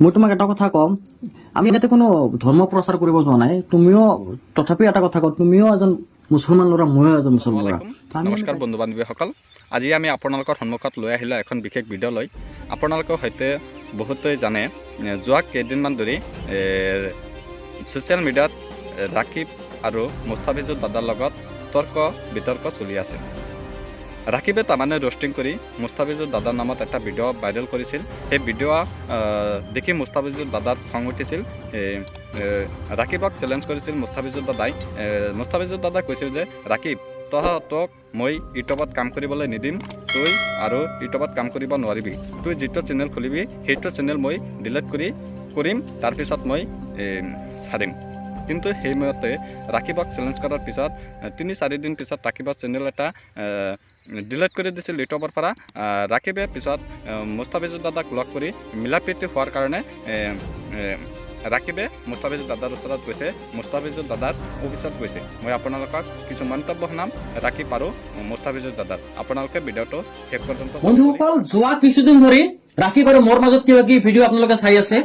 মই তোমাক এটা কথা কম, আমি ইয়াতে কোনো ধৰ্ম প্ৰচাৰ কৰিব যোৱা নাই। তুমিও তথাপি এটা কথা কওঁ, তুমিও এজন মুছলমান ল'ৰা, ময়ো এজন মুছলমান ল'ৰা। নমস্কাৰ বন্ধু বান্ধৱীসকল, আজি আমি আপোনালোকৰ সন্মুখত লৈ আহিলোঁ এখন বিশেষ ভিডিঅ' লৈ। আপোনালোকে হয়তো বহুতেই জানে, যোৱা কেইদিনমান ধৰি ছ'চিয়েল মিডিয়াত ৰাকিব আৰু মুস্তাফিজুৰ দাদাৰ লগত তৰ্ক বিতৰ্ক চলি আছে। ৰাকিবে তাৰমানে ৰ'ষ্টিং কৰি মুস্তাফিজুৰ দাদাৰ নামত এটা ভিডিঅ' ভাইৰেল কৰিছিল। সেই ভিডিঅ' দেখি মুস্তাফিজুৰ দাদাৰ খং উঠিছিল। ৰাকিবক চেলেঞ্জ কৰিছিল মুস্তাফিজুৰ দাদাই। মুস্তাফিজুৰ দাদাই কৈছিল যে ৰাকিব, তোক মই ইউটিউবত কাম কৰিবলৈ নিদিম, তই আৰু ইউটিউবত কাম কৰিব নোৱাৰিবি। তই যিটো চেনেল খুলিবি সেইটো চেনেল মই ডিলিট কৰিম, তাৰপিছত মই চাৰিম। কিন্তু সেইমতে ৰাকিবক চেলেঞ্জ কৰাৰ পিছত ৩-৪ দিন পিছত ৰাকিবৰ চেনেল এটা ডিলিট কৰি দিছিল ইউটিউবৰ পৰা। ৰাকিবে পিছত মুস্তাফিজুৰ দাদাক লগ কৰি মিলা প্ৰীতি হোৱাৰ কাৰণে ৰাকিবে মুস্তাফিজুৰ দাদাৰ ওচৰত গৈছে, মুস্তাফিজুৰ দাদাৰ অফিচত গৈছে। মই আপোনালোকক কিছু মন্তব্য শুনাম ৰাকিব আৰু মুস্তাফিজুৰ দাদাৰ। আপোনালোকে ভিডিঅ'টো শেষ পৰ্যন্ত। বন্ধুসকল, যোৱা কিছুদিন ধৰি ৰাকিব আৰু মোৰ মাজত কিবা কিবি ভিডিঅ' আপোনালোকে চাই আছে।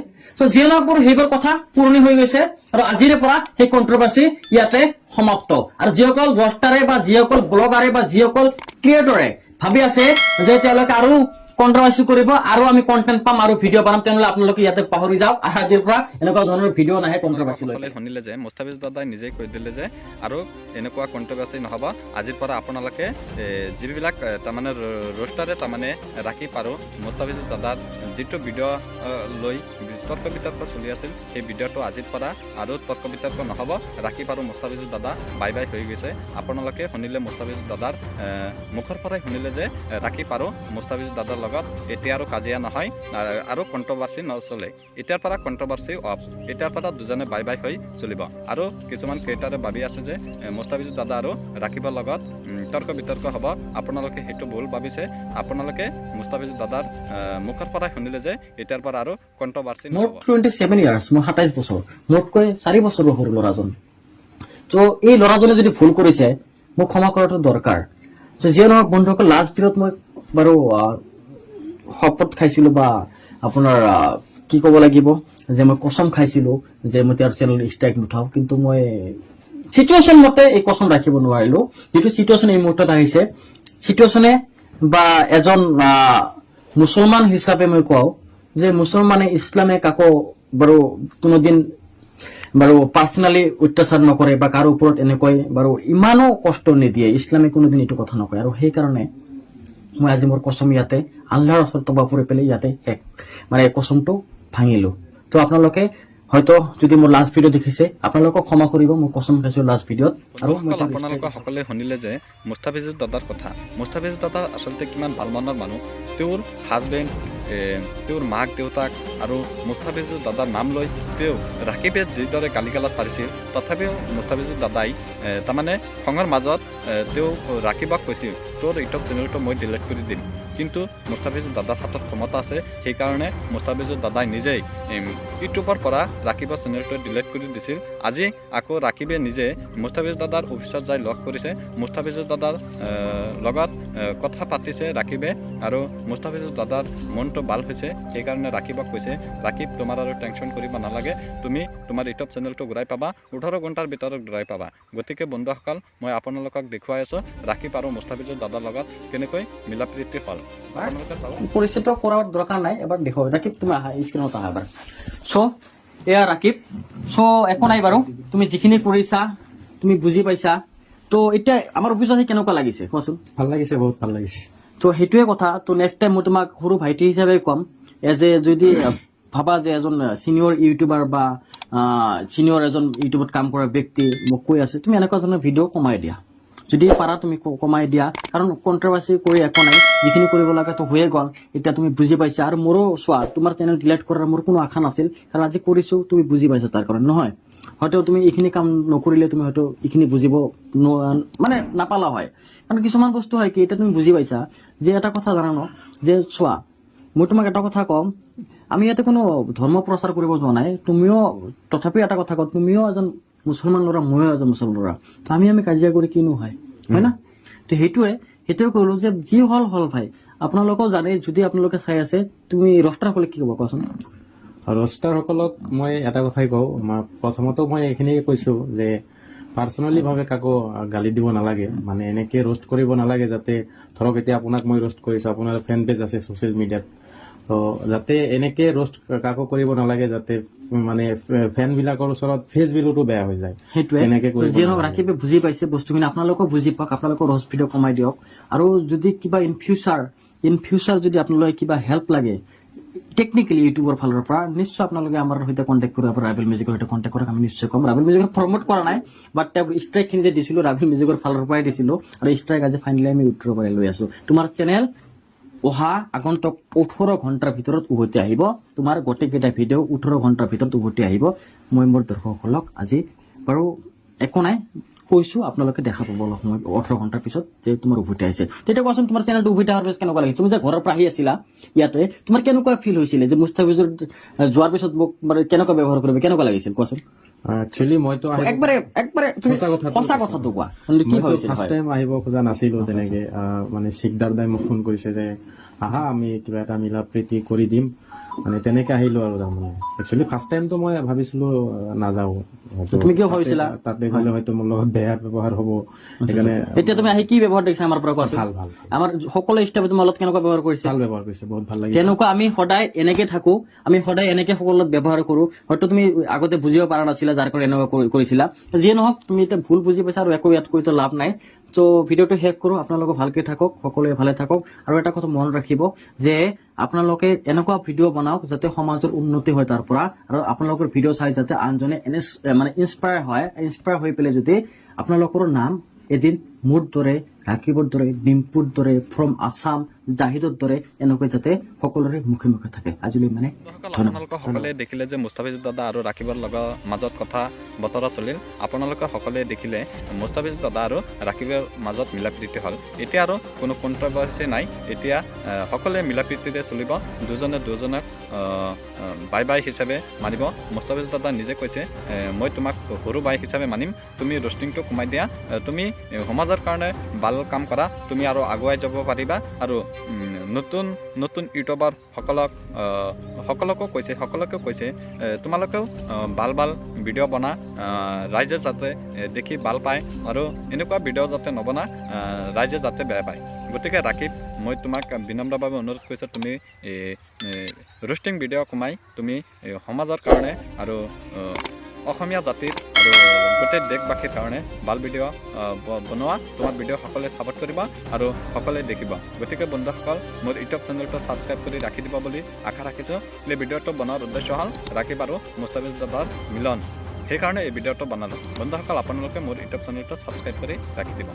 যিয়ে নহওক বাৰু সেইবোৰ কথা পুৰণি হৈ গৈছে আৰু আজিৰে পৰা সেই কণ্ট্ৰভাৰ্চি ইয়াতে সমাপ্ত। আৰু যিসকল ৰষ্টাৰে বা যিসকল ব্লগাৰে বা যিসকল ক্ৰিয়েটৰে ভাবি আছে যে তেওঁলোকে আৰু কণ্ট্ৰভাৰ্চি কৰিব আৰু আমি কণ্টেণ্ট পাম আৰু ভিডিঅ' বনাম, তেনেহ'লে আপোনালোকে ইয়াতে পাহৰি যাওক। আৰু আজিৰ পৰা এনেকুৱা ধৰণৰ ভিডিঅ' নাহে কণ্ট্ৰভাৰ্চি লৈ। শুনিলে যে মুস্তাফিজুৰ দাদাই নিজেই কৈ দিলে যে আৰু এনেকুৱা কণ্ট্ৰভাৰ্চি নহ'ব। আজিৰ পৰা আপোনালোকে যিবিলাক তাৰমানে ৰষ্টাৰে তাৰমানে ৰাকিব আৰু মুস্তাফিজুৰ দাদাৰ যিটো ভিডিঅ' লৈ তৰ্ক বিতৰ্ক চলি আছিল, সেই ভিডিঅ'টো আজিৰ পৰা আৰু তৰ্ক বিতৰ্ক নহ'ব। ৰাকিব আৰু মুস্তাফিজুৰ দাদা বাই বাই হৈ গৈছে। আপোনালোকে শুনিলে মুস্তাফিজুৰ দাদাৰ মুখৰ পৰাই শুনিলে যে ৰাকিব আৰু মুস্তাফিজুৰ দাদাৰ লগত এতিয়া আৰু কাজিয়া নহয় আৰু কণ্ট্ৰভাৰ্চি নচলে। এতিয়াৰ পৰা কণ্ট্ৰভাৰ্চি অফ, এতিয়াৰ পৰা দুজনে বাই বাই হৈ চলিব। আৰু কিছুমান ক্ৰিয়েটাৰে ভাবি আছে যে মুস্তাফিজুৰ দাদা আৰু ৰাকিবৰ লগত তৰ্ক বিতৰ্ক হ'ব। আপোনালোকে সেইটো ভুল ভাবিছে। আপোনালোকে মুস্তাফিজুৰ দাদাৰ মুখৰ পৰাই শুনিলে যে এতিয়াৰ পৰা আৰু কণ্ট্ৰভাৰ্চি মোৰ 27 ইয়াৰ্ছ, মোৰ 27 বছৰ, মোতকৈ 4 বছৰৰ সৰু ল'ৰাজন। ত' এই ল'ৰাজনে যদি ভুল কৰিছে মোক ক্ষমা কৰাটো দৰকাৰ। যিয়ে নহওক বন্ধুসকল, লাষ্ট ভিডিঅ'ত মই বাৰু শপত খাইছিলো বা আপোনাৰ কি ক'ব লাগিব যে মই কচম খাইছিলো যে মই তেওঁৰ চেনেল ষ্ট্ৰাইক নুঠাও, কিন্তু মই চিটুৱেশ্যন মতে এই কচম ৰাখিব নোৱাৰিলো। যিটো চিটুৱেশ্যন এই মুহূৰ্তত আহিছে, চিটুৱেশ্যনে বা এজন মুছলমান হিচাপে মই কওঁ যে মুছলমানে ইছলামে কাকো বাৰু কোনোদিন বাৰু পাৰ্চনেলি অত্যাচাৰ নকৰে বা কাৰো ওপৰত এনেকৈ বাৰু ইমানো কষ্ট নিদিয়ে। ইছলামে কোনোদিন এইটো কথা নকয়। আৰু সেইকাৰণে মই আজি মোৰ কচম ইয়াতে আল্লাহৰ ওচৰত তবা পৰি পেলাই ইয়াতে মানে কচমটো ভাঙিলো। তো আপোনালোকে হয়তো যদি মোৰ লাষ্ট ভিডিঅ' দেখিছে আপোনালোকক ক্ষমা কৰিব, মই কচম খাইছো লাষ্ট ভিডিঅ'ত। আৰু আপোনালোকে সকলোৱে শুনিলে যে মুস্তাফিজুৰ দাদাৰ কথা। মুস্তাফিজুৰ দাদা আচলতে কিমান ভাল মনৰ মানুহ। তেওঁৰ হাজবেণ্ড, তেওঁৰ মাক দেউতাক আৰু মুস্তাফিজুৰ দাদাৰ নাম লৈ তেওঁ ৰাকিবে যিদৰে গালি গালাজ পাৰিছিল, তথাপিও মুস্তাফিজুৰ দাদাই তাৰমানে খঙৰ মাজত তেওঁ ৰাকিবক কৈছিল তোৰ ইউটিউব চেনেলটো মই ডিলিট কৰি দিম। কিন্তু মুস্তাফিজুৰ দাদাৰ হাতত ক্ষমতা আছে, সেইকাৰণে মুস্তাফিজুৰ দাদাই নিজেই ইউটিউবৰ পৰা ৰাকিবৰ চেনেলটো ডিলিট কৰি দিছিল। আজি আকৌ ৰাকিবে নিজে মুস্তাফিজুৰ দাদাৰ অফিচত যাই লগ কৰিছে, মুস্তাফিজুৰ দাদাৰ লগত কথা পাতিছে ৰাকিবে, আৰু মুস্তাফিজুৰ দাদাৰ মনটো ভাল হৈছে। সেইকাৰণে ৰাকিবক কৈছে, ৰাকিব তোমাৰ আৰু টেনশ্যন কৰিব নালাগে, তুমি তোমাৰ ইউটিউব চেনেলটো ঘূৰাই পাবা, 18 ঘণ্টাৰ ভিতৰত ঘূৰাই পাবা। গতিকে বন্ধুসকল, মই আপোনালোকক দেখুৱাই আছোঁ ৰাকিব আৰু মুস্তাফিজুৰ দাদাৰ লগত কেনেকৈ মিলা প্ৰীতি হ'ল। পৰিচিত কৰাৰ দৰকাৰ নাই, এবাৰ দেখুৱাব। ৰাকিব তুমি আহা, স্ক্ৰীণত আহা এবাৰ। চ' এয়া ৰাকিব। চ' একো নাই বাৰু, তুমি যিখিনি কৰিছা তুমি বুজি পাইছা। তো এতিয়া আমাৰ অফিচত কেনেকুৱা লাগিছে কোৱাচোন? ভাল লাগিছে, বহুত ভাল লাগিছে। তো সেইটোৱে কথা। তো নেক্সট টাইম মই তোমাক সৰু ভাইটি হিচাপে ক'ম, এজ এ যদি ভাবা যে এজন চিনিয়ৰ ইউটিউবাৰ বা চিনিয়ৰ এজন ইউটিউবত কাম কৰা ব্যক্তি মোক কৈ আছে, তুমি এনেকুৱা ধৰণৰ ভিডিঅ' কমাই দিয়া। যদি পাৰা তুমি কমাই দিয়া, কাৰণ কণ্ট্ৰভাৰ্চি কৰি একো নাই, যিখিনি কৰিব লাগে তো হৈয়ে গ'ল। এতিয়া তুমি বুজি পাইছা। আৰু মোৰো চোৱা, তোমাৰ চেনেল ডিলিট কৰাৰ মোৰ কোনো আশা নাছিল, কাৰণ আজি কৰিছো তুমি বুজি পাইছা তাৰ কাৰণে নহয়। হয়তো তুমি এইখিনি কাম নকৰিলে তুমি হয়তো এইখিনি বুজিব মানে নাপালা হয়। কাৰণ কিছুমান বস্তু হয় কি, এতিয়া তুমি বুজি পাইছা যে এটা কথা জানো যে চোৱা, মই তোমাক এটা কথা কম, আমি ইয়াতে কোনো ধৰ্ম প্ৰচাৰ কৰিব যোৱা নাই। তুমিও তথাপি এটা কথা কওঁ, তুমিও এজন মুছলমান ল'ৰা, ময়ো এজন মুছলমান ল'ৰা। তো আমি কাজিয়া কৰি কিনো হয় না? তো সেইটোৱে ক'লো যে যি হ'ল ভাই। আপোনালোকেও জানে, যদি আপোনালোকে চাই আছে, তুমি ৰষ্টাৰ ক'লে কি ক'ব কোৱাচোন? ৰষ্টাৰসকলক মই এটা কথাই কওঁ, প্ৰথমতে মই এইখিনিয়ে কৈছোঁ যে পাৰ্চনেলিভাৱে কাকো গালি দিব নালাগে, মানে এনেকে ৰোষ্ট কৰিব নালাগে যাতে ধৰক এতিয়া আপোনাক মই ৰোষ্ট কৰিছোঁ, আপোনাৰ ফেন পেজ আছে ছ'চিয়েল মিডিয়াত, তো যাতে এনেকে ৰোষ্ট কাকো কৰিব নালাগে যাতে মানে ফেনবিলাকৰ ওচৰত ফেচ ভেলুটো বেয়া হৈ যায়। সেইটোৱে তেনেকে কৰিব যিয়ে নহওক নালাগে। ৰাকিবে বুজি পাইছে বস্তুখিনি, আপোনালোকেও বুজি পাওক, আপোনালোকৰ ৰ'ষ্ট ভিডিঅ' কমাই দিয়ক। আৰু যদি কিবা ইন ফিউচাৰ যদি আপোনালোকে কিবা হেল্প লাগে টেকনিকেলি ইউটিউবৰ ফালৰ পৰা, নিশ্চয় আপোনালোকে আমাৰ সৈতে কণ্টেক্ট কৰিব, ৰাইভেল মিউজিকৰ সৈতে কণ্টেক্ট কৰক, আমি নিশ্চয় ক'ম। ৰাইভেল মিউজিকৰ প্ৰমোট কৰা নাই, বাট তেওঁ ষ্ট্ৰাইকখিনি যে দিছিলোঁ ৰাইভেল মিউজিকৰ ফালৰ পৰাই দিছিলোঁ, আৰু ষ্ট্ৰাইক আজি ফাইনেলি আমি উত্তৰৰ পৰাই লৈ আছোঁ। তোমাৰ চেনেল অহা আগন্তুক 18 ঘণ্টাৰ ভিতৰত উভতি আহিব, তোমাৰ গোটেইকেইটা ভিডিঅ' 18 ঘণ্টাৰ ভিতৰত উভতি আহিব। মই মোৰ দৰ্শকসকলক আজি বাৰু একো নাই কৈছোঁ, আপোনালোকে দেখা পাব অলপ সময় 18 ঘণ্টাৰ পিছত যে তোমাৰ উভতি আহিছে। তেতিয়া কোৱাচোন তোমাৰ চেনেলটো উভতি অহাৰ পিছত কেনেকুৱা লাগিছে? তুমি যে ঘৰৰ পৰা আহি আছিলা ইয়াতে, তোমাৰ কেনেকুৱা ফিল হৈছিলে যে মুস্তাফিজুৰ যোৱাৰ পিছত মোক মানে কেনেকুৱা ব্যৱহাৰ কৰিব, কেনেকুৱা লাগিছিল কোৱাচোন? একচুৱেলি মইতো একবাৰে তুমি সঁচা কথাটো কোৱা, মানে কি ভাবিছিল? ফাৰ্ষ্ট টাইম আহিব খোজা নাছিলো তেনেকে, মানে শিকদাৰ দাই মোক ফোন কৰিছে যে আহা আমি কিবা এটা মিলা প্ৰীতি কৰি দিম, মানে তেনেকে আহিলো আৰু তাৰমানে। একচুৱেলি ফাৰ্ষ্ট টাইমতো মই ভাবিছিলো নাযাওঁ, তুমি কিয় ভাবিছিলা তাতে গ'লে হয়তো মোৰ লগত বেয়া ব্যৱহাৰ হ'ব, সেইকাৰণে। এতিয়া তুমি আহি কি ব্যৱহাৰ দেখিছা আমাৰ পৰা কোৱা? ভাল ভাল আমাৰ সকলো ষ্টাফে তোমাৰ লগত কেনেকুৱা ব্যৱহাৰ কৰিছে? ভাল ব্যৱহাৰ কৰিছে, বহুত ভাল লাগিছে। কেনেকুৱা আমি সদায় এনেকে থাকো, আমি সদায় এনেকে সকলো লগত ব্যৱহাৰ কৰো। হয়তো তুমি আগতে বুজিব পৰা নাছিলা, যাৰ কাৰণে এনেকুৱা কৰিছিলা। যিয়ে নহওক তুমি এতিয়া ভুল বুজি পাইছা, আৰু একো ইয়াত কৈতো লাভ নাই। ত' ভিডিঅ'টো শেষ কৰো, আপোনালোকে ভালকে থাকক, সকলোৱে ভালে থাকক। আৰু এটা কথা মনত ৰাখিব যে আপোনালোকে এনেকুৱা ভিডিঅ' বনাওক যাতে সমাজৰ উন্নতি হয় তাৰ পৰা, আৰু আপোনালোকৰ ভিডিঅ' চাই যাতে আনজনে মানে ইনস্পায়াৰ হৈ পেলাই যদি আপোনালোকৰ নাম এদিন মোৰ দৰে, ৰাকিবৰ দৰে, ডিম্পুৰ দৰে, ফ্ৰম আছাম, জাহিদৰ দৰে এনেকৈ যাতে সকলোৰে মুখে মুখে থাকে। আজিলৈ মানে আপোনালোকে সকলোৱে দেখিলে যে মুস্তাফিজুৰ দাদা আৰু ৰাকিবৰ লগৰ মাজত কথা বতৰা চলিল। আপোনালোকে সকলোৱে দেখিলে মুস্তাফিজুৰ দাদা আৰু ৰাকিবৰ মাজত মিলা প্ৰীতি হ'ল। এতিয়া আৰু কোনো কণ্ট্ৰভাৰ্চি নাই, এতিয়া সকলোৱে মিলা প্ৰীতিৰে চলিব, দুজনে দুজনক বাই বাই হিচাপে মানিব। মুস্তাফিজুৰ দাদা নিজে কৈছে মই তোমাক সৰু বাই হিচাপে মানিম, তুমি ৰষ্টিংটো কমাই দিয়া, তুমি সমাজৰ কাৰণে ভাল কাম কৰা, তুমি আৰু আগুৱাই যাব পাৰিবা। আৰু নতুন নতুন ইউটিউবাৰ সকলোকে কৈছে তোমালোকেও ভাল ভিডিঅ' বনা, ৰাইজে যাতে দেখি ভাল পায়, আৰু এনেকুৱা ভিডিঅ' যাতে নবনা ৰাইজে যাতে বেয়া পায়। গতিকে ৰাকিব, মই তোমাক বিনম্ৰভাৱে অনুৰোধ কৰিছোঁ, তুমি ৰোষ্টিং ভিডিঅ' কমাই তুমি সমাজৰ কাৰণে আৰু অসমীয়া জাতিৰ আৰু গোটেই দেশবাসীৰ কাৰণে ভাল ভিডিঅ' বনোৱা। তোমাৰ ভিডিঅ' সকলোৱে ছাপোৰ্ট কৰিব আৰু সকলোৱে দেখিব। গতিকে বন্ধুসকল, মোৰ ইউটিউব চেনেলটো ছাবস্ক্ৰাইব কৰি ৰাখি দিব বুলি আশা ৰাখিছোঁ। এই ভিডিঅ'টো বনোৱাৰ উদ্দেশ্য হ'ল ৰাকিব আৰু মুস্তাফিজুৰ দাদাৰ মিলন, সেইকাৰণে এই ভিডিঅ'টো বনালোঁ। বন্ধুসকল, আপোনালোকে মোৰ ইউটিউব চেনেলটো ছাবস্ক্ৰাইব কৰি ৰাখি দিব।